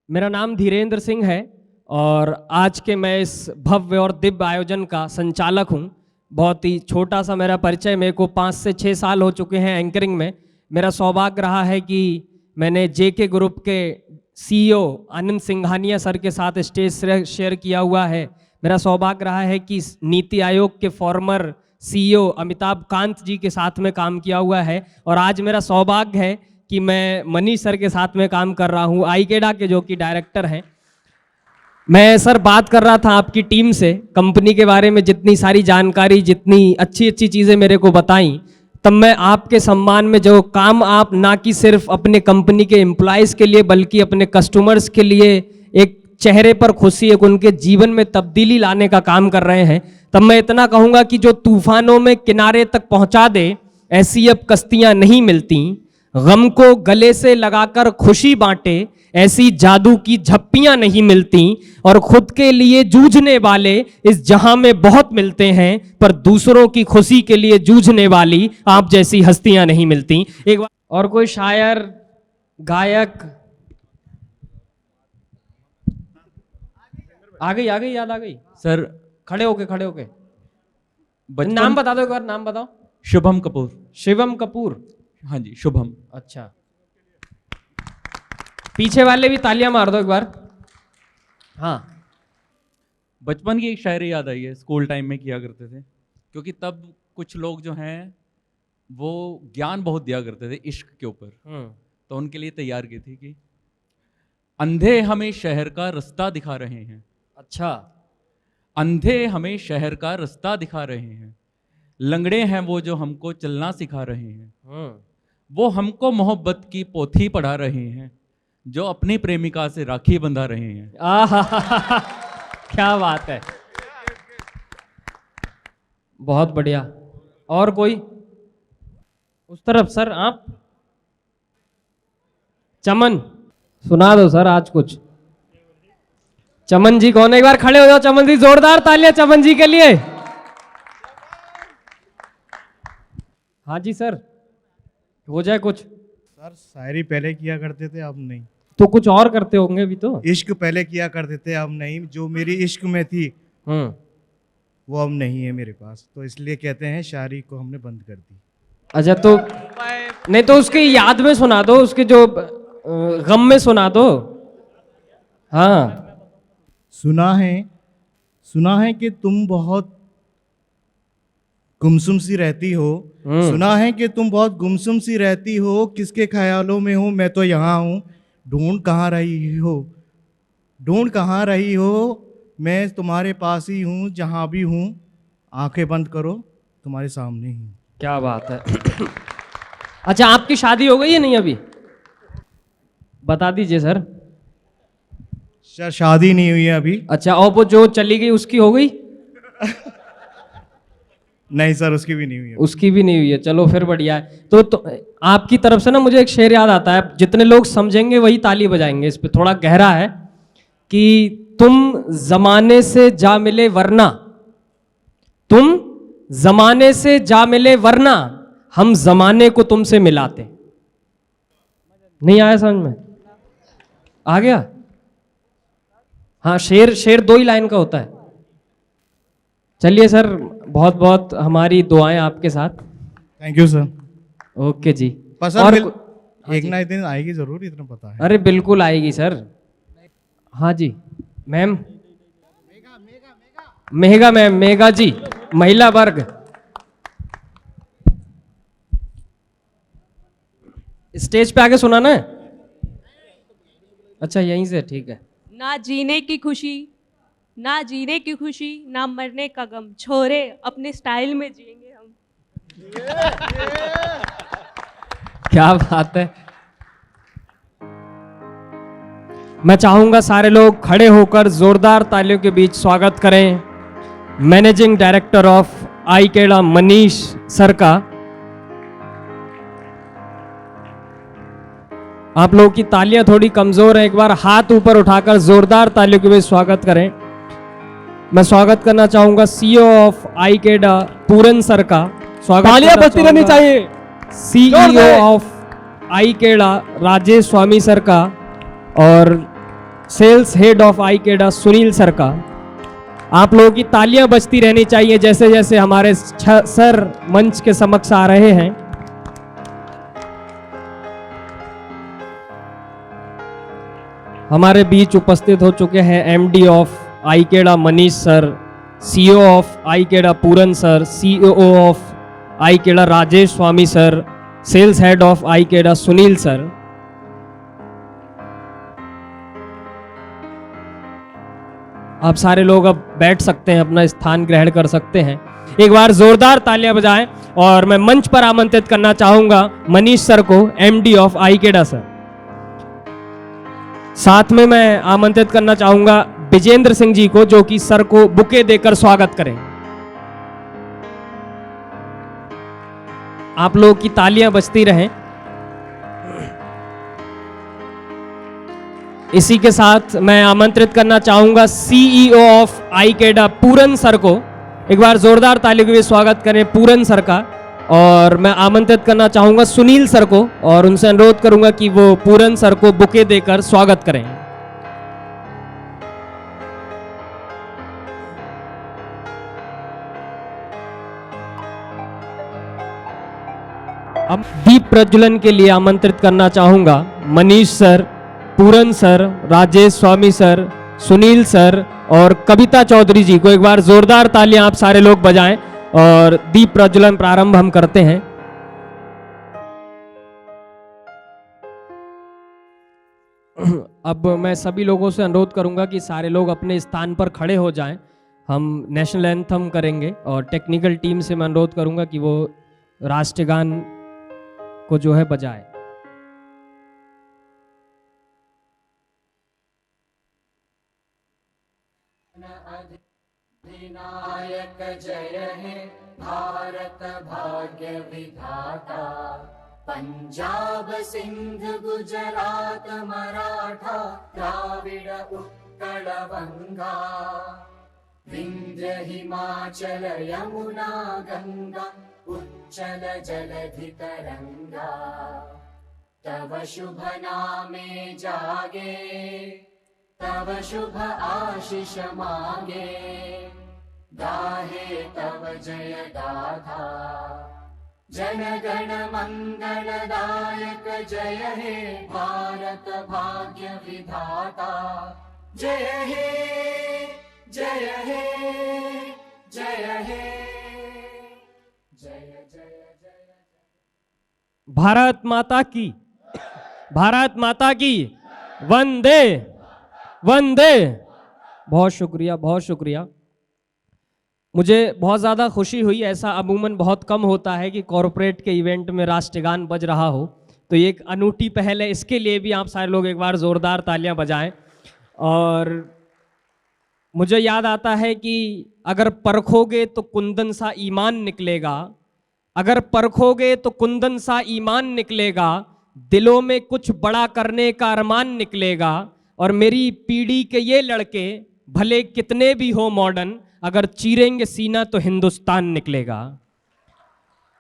मेरा नाम धीरेन्द्र सिंह है और आज के मैं इस भव्य और दिव्य आयोजन का संचालक हूं। बहुत ही छोटा सा मेरा परिचय, मेरे को 5 से 6 साल हो चुके हैं एंकरिंग में। मेरा सौभाग्य रहा है कि मैंने जेके ग्रुप के सीईओ आनंद सिंघानिया सर के साथ स्टेज शेयर किया हुआ है। मेरा सौभाग्य रहा है कि नीति आयोग के फॉर्मर सीईओ अमिताभ कांत जी के साथ में काम किया हुआ है और आज मेरा सौभाग्य है कि मैं मनीष सर के साथ में काम कर रहा हूँ, आईकेडा के जो कि डायरेक्टर हैं। मैं सर बात कर रहा था आपकी टीम से कंपनी के बारे में, जितनी सारी जानकारी, जितनी अच्छी अच्छी चीज़ें मेरे को बताई, तब मैं आपके सम्मान में जो काम आप ना कि सिर्फ अपने कंपनी के एम्प्लॉयज़ के लिए बल्कि अपने कस्टमर्स के लिए एक चेहरे पर खुशी, एक उनके जीवन में तब्दीली लाने का काम कर रहे हैं, तब मैं इतना कहूँगा कि जो तूफानों में किनारे तक पहुँचा दे ऐसी अब कश्तियाँ नहीं मिलती, गम को गले से लगाकर खुशी बांटे ऐसी जादू की झप्पियां नहीं मिलती, और खुद के लिए जूझने वाले इस जहां में बहुत मिलते हैं, पर दूसरों की खुशी के लिए जूझने वाली आप जैसी हस्तियां नहीं मिलती। एक बार और कोई शायर, गायक आ गई याद आ गई सर। खड़े होके नाम बता दो, एक बार नाम बताओ। शुभम कपूर। शिवम कपूर। हाँ जी, शुभम। अच्छा, पीछे वाले भी तालियां मार दो एक बार। हाँ, बचपन की एक शायरी याद आई है, स्कूल टाइम में किया करते थे, क्योंकि तब कुछ लोग जो हैं वो ज्ञान बहुत दिया करते थे इश्क के ऊपर, तो उनके लिए तैयार की थी कि अंधे हमें शहर का रास्ता दिखा रहे हैं। अच्छा, अंधे हमें शहर का रास्ता दिखा रहे हैं, लंगड़े हैं वो जो हमको चलना सिखा रहे हैं, वो हमको मोहब्बत की पोथी पढ़ा रहे हैं, जो अपनी प्रेमिका से राखी बंधा रहे हैं। आहा, क्या बात है, बहुत बढ़िया। और कोई उस तरफ? सर आप चमन सुना दो सर आज कुछ। चमन जी कौन है? एक बार खड़े हो जाओ चमन जी, जोरदार तालियां चमन जी के लिए। हाँ जी सर, हो जाए कुछ। सर शायरी पहले किया करते थे, अब नहीं। तो कुछ और करते होंगे अभी तो। इश्क पहले किया करते थे, अब नहीं। जो मेरी इश्क में थी वो अब नहीं है मेरे पास, तो इसलिए कहते हैं शायरी को हमने बंद कर दी। अच्छा, तो नहीं तो उसकी याद में सुना दो, उसके जो गम में सुना दो। हाँ, सुना है कि तुम बहुत गुमसुम सी रहती हो। सुना है कि तुम बहुत गुमसुम सी रहती हो, किसके ख्यालों में हो मैं तो यहाँ हूँ, ढूंढ कहाँ रही हो, मैं तुम्हारे पास ही हूँ, जहाँ भी हूँ आंखें बंद करो तुम्हारे सामने ही। क्या बात है। अच्छा, आपकी शादी हो गई है? नहीं अभी, बता दीजिए सर। सर शादी नहीं हुई है अभी। अच्छा, और वो जो चली गई उसकी हो गई? नहीं सर, उसकी भी नहीं हुई है। उसकी भी नहीं हुई है, चलो फिर बढ़िया है। तो आपकी तरफ से ना मुझे एक शेर याद आता है, जितने लोग समझेंगे वही ताली बजाएंगे। इस पे थोड़ा गहरा है कि तुम जमाने से जा मिले वरना, तुम जमाने से जा मिले वरना हम जमाने को तुमसे मिलाते। नहीं आया समझ में? आ गया? हाँ, शेर 2 ही लाइन का होता है। चलिए सर, बहुत बहुत हमारी दुआएं आपके साथ। Thank you sir. ओके जी। और एक ना एक दिन आएगी जरूर, इतना पता है। अरे बिल्कुल आएगी सर। हाँ जी मैम, मेघा मैम, मेघा जी, महिला वर्ग। स्टेज पे आके सुनाना है? अच्छा, यहीं से, ठीक है। ना जीने की खुशी, ना मरने का गम, छोरे अपने स्टाइल में जिएंगे हम। क्या बात है। मैं चाहूंगा सारे लोग खड़े होकर जोरदार तालियों के बीच स्वागत करें managing director of Ikeda Manish sir का। आप लोगों की तालियां थोड़ी कमजोर हैं, एक बार हाथ ऊपर उठाकर जोरदार तालियों के बीच स्वागत करें। मैं स्वागत करना चाहूंगा CEO of Ikeda Puran sir का। स्वागत तालियां बजती रहनी चाहिए। CEO of Ikeda Rajesh Swami sir का, और sales head of Ikeda Sunil sir का। आप लोगों की तालियां बजती रहनी चाहिए जैसे जैसे हमारे सर मंच के समक्ष आ रहे हैं। हमारे बीच उपस्थित हो चुके हैं MD of Ikeda Manish sir, CEO of Ikeda Puran sir, CEO of Ikeda Rajesh Swami sir, sales head of Ikeda Sunil sir. आप सारे लोग अब बैठ सकते हैं, अपना स्थान ग्रहण कर सकते हैं। एक बार जोरदार तालियां बजाएं और मैं मंच पर आमंत्रित करना चाहूंगा मनीष सर को, एमडी ऑफ आईकेडा सर। साथ में मैं आमंत्रित करना चाहूंगा विजेंद्र सिंह जी को, जो कि सर को बुके देकर स्वागत करें। आप लोग की तालियां बजती रहें। इसी के साथ मैं आमंत्रित करना चाहूंगा CEO of Ikeda Puran sir को। एक बार जोरदार तालियों के लिए स्वागत करें पूरन सर का। और मैं आमंत्रित करना चाहूंगा सुनील सर को और उनसे अनुरोध करूंगा कि वो पूरन सर को बुके देकर स्वागत करें। अब दीप प्रज्वलन के लिए आमंत्रित करना चाहूंगा मनीष सर, पूरन sir, Rajesh Swami sir, Sunil sir और कविता चौधरी जी को। एक बार जोरदार तालियां आप सारे लोग बजाएं और दीप प्रज्वलन प्रारंभ हम करते हैं। अब मैं सभी लोगों से अनुरोध करूंगा कि सारे लोग अपने स्थान पर खड़े हो जाएं। हम नेशनल एंथम करेंगे और टेक्निकल टीम से मैं अनुरोध करूंगा कि वो राष्ट्रगान को जो है बजाए। अधिनायक जय हे भारत भाग्य विधाता, पंजाब सिंध गुजरात मराठा द्राविड उत्कल बंगा, विंध्य हिमाचल यमुना गंगा उच्चल जलधि तरंगा, तव शुभ नामे जागे तव शुभ आशीष मांगे, गाहे तव जय गाथा, जन गण मंगलदायक जय हे भारत भाग्य विधाता, जय हे जय हे जय हे जय जय जय। भारत माता की, भारत माता की वंदे वंदे। बहुत शुक्रिया, बहुत शुक्रिया। मुझे बहुत ज़्यादा खुशी हुई। ऐसा अमूमन बहुत कम होता है कि कॉरपोरेट के इवेंट में राष्ट्रगान बज रहा हो, तो ये एक अनूठी पहल है। इसके लिए भी आप सारे लोग एक बार ज़ोरदार तालियां बजाएं। और मुझे याद आता है कि अगर परखोगे तो कुंदन सा ईमान निकलेगा, अगर परखोगे तो कुंदन सा ईमान निकलेगा, दिलों में कुछ बड़ा करने का अरमान निकलेगा। और मेरी पीढ़ी के ये लड़के भले कितने भी हो मॉडर्न, अगर चीरेंगे सीना तो हिंदुस्तान निकलेगा।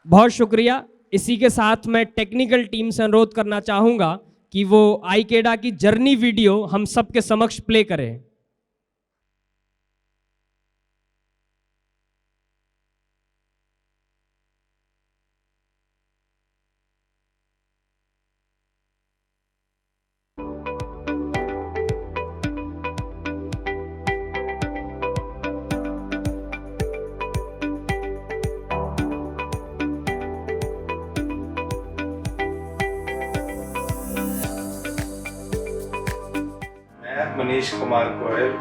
बहुत शुक्रिया। इसी के साथ मैं टेक्निकल टीम से अनुरोध करना चाहूँगा कि वो आईकेडा की जर्नी वीडियो हम सबके समक्ष प्ले करें। Manish Kumar Goyal,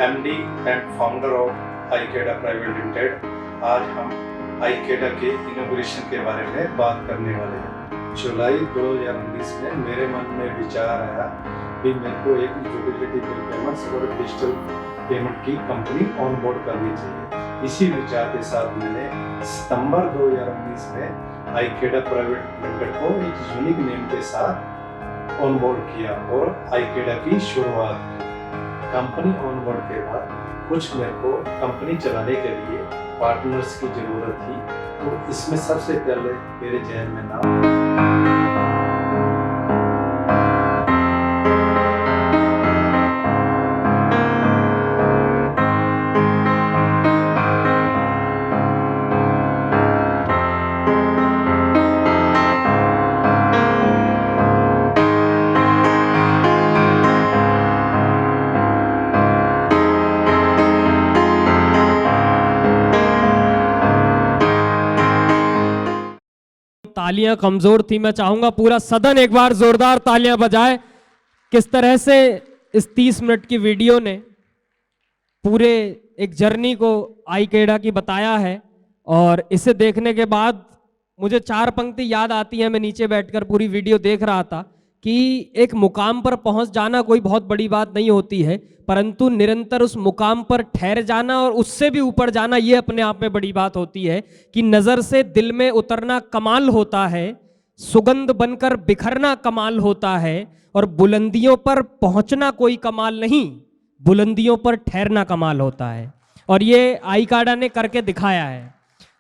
MD and founder of Ikeda private limited. आज हम आईकेडा के इनोग्रेशन के बारे में बात करने वाले हैं। जुलाई 2019 में मेरे मन में विचार आया कि मेरे को एक यूटिलिटी बिल पेमेंट्स और डिजिटल पेमेंट की कंपनी ऑन बोर्ड करनी चाहिए। इसी विचार के साथ मैंने सितंबर 2019 में आईकेडा प्राइवेट लिमिटेड को एक यूनिक नेम के साथ ऑन बोर्ड किया और आईकेडा की शुरुआत की। कंपनी ऑन बोर्ड के बाद कुछ मेरे को कंपनी चलाने के लिए पार्टनर्स की जरूरत थी, तो इसमें सबसे पहले मेरे जहन में नाम तालियां कमजोर थी। मैं चाहूंगा पूरा सदन एक बार जोरदार तालियां बजाए। किस तरह से इस 30 मिनट की वीडियो ने पूरे एक जर्नी को आईकेडा की बताया है। और इसे देखने के बाद मुझे 4 पंक्ति याद आती हैं। मैं नीचे बैठकर पूरी वीडियो देख रहा था कि एक मुकाम पर पहुंच जाना कोई बहुत बड़ी बात नहीं होती है, परंतु निरंतर उस मुकाम पर ठहर जाना और उससे भी ऊपर जाना, ये अपने आप में बड़ी बात होती है। कि नज़र से दिल में उतरना कमाल होता है, सुगंध बनकर बिखरना कमाल होता है, और बुलंदियों पर पहुंचना कोई कमाल नहीं, बुलंदियों पर ठहरना कमाल होता है। और ये आईकाडा ने करके दिखाया है।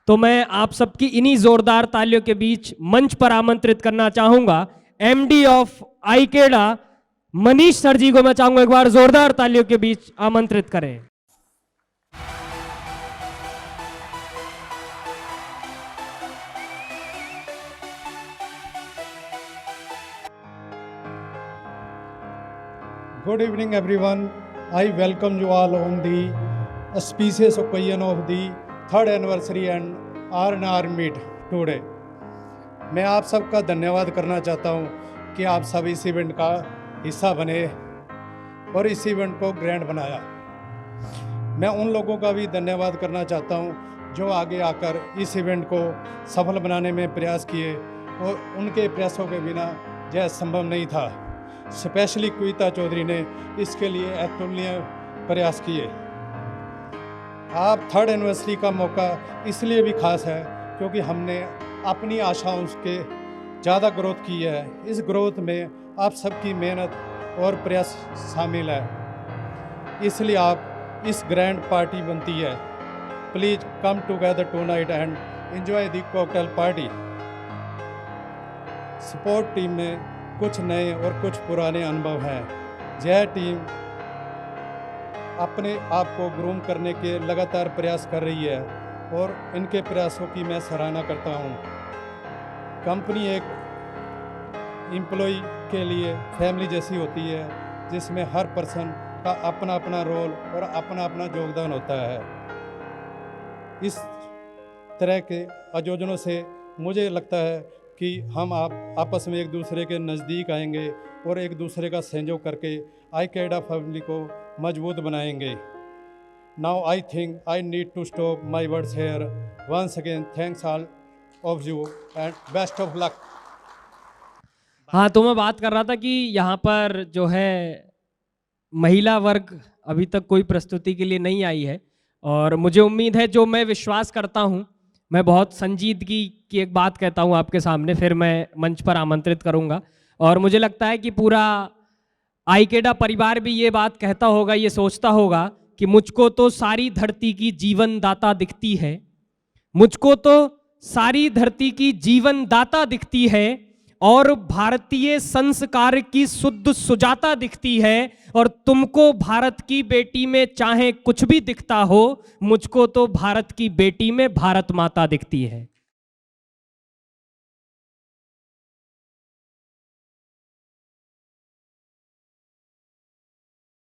तो मैं आप सबकी इन्हीं जोरदार तालियों के बीच मंच पर आमंत्रित करना चाहूंगा MD of Ikeda Manish sir जी को। मैं चाहूंगा एक बार जोरदार तालियों के बीच आमंत्रित करें। Good evening everyone. I welcome you all on the auspicious occasion of the 3rd anniversary and R&R meet today. मैं आप सबका धन्यवाद करना चाहता हूं कि आप सब इस इवेंट का हिस्सा बने और इस इवेंट को ग्रैंड बनाया। मैं उन लोगों का भी धन्यवाद करना चाहता हूं जो आगे आकर इस इवेंट को सफल बनाने में प्रयास किए, और उनके प्रयासों के बिना यह संभव नहीं था। स्पेशली कविता चौधरी ने इसके लिए अतुलनीय प्रयास किए। आप 3rd एनिवर्सरी का मौका इसलिए भी खास है क्योंकि हमने अपनी आशाओं के ज़्यादा ग्रोथ की है। इस ग्रोथ में आप सबकी मेहनत और प्रयास शामिल है, इसलिए आप इस ग्रैंड पार्टी बनती है। Please come together tonight and enjoy the cocktail party. Support team में कुछ नए और कुछ पुराने अनुभव हैं। यह टीम अपने आप को ग्रूम करने के लगातार प्रयास कर रही है और इनके प्रयासों की मैं सराहना करता हूं। कंपनी एक एम्प्लॉय के लिए फैमिली जैसी होती है, जिसमें हर पर्सन का अपना अपना रोल और अपना अपना योगदान होता है। इस तरह के आयोजनों से मुझे लगता है कि हम आप आपस में एक दूसरे के नज़दीक आएंगे और एक दूसरे का सहयोग करके आईकेडा फैमिली को मजबूत बनाएंगे। Now I think I need to stop my words here. Once again thanks all of you and best of luck. हाँ, तो मैं बात कर रहा था कि यहाँ पर जो है महिला वर्ग अभी तक कोई प्रस्तुति के लिए नहीं आई है, और मुझे उम्मीद है, जो मैं विश्वास करता हूँ, मैं बहुत संजीदगी की एक बात कहता हूँ आपके सामने, फिर मैं मंच पर आमंत्रित करूँगा। और मुझे लगता है कि पूरा आईकेडा परिवार भी ये बात कहता होगा, ये सोचता होगा कि मुझको तो सारी धरती की जीवन दाता दिखती है, मुझको तो सारी धरती की जीवन दाता दिखती है, और भारतीय संस्कार की शुद्ध सुजाता दिखती है, और तुमको भारत की बेटी में चाहे कुछ भी दिखता हो, मुझको तो भारत की बेटी में भारत माता दिखती है।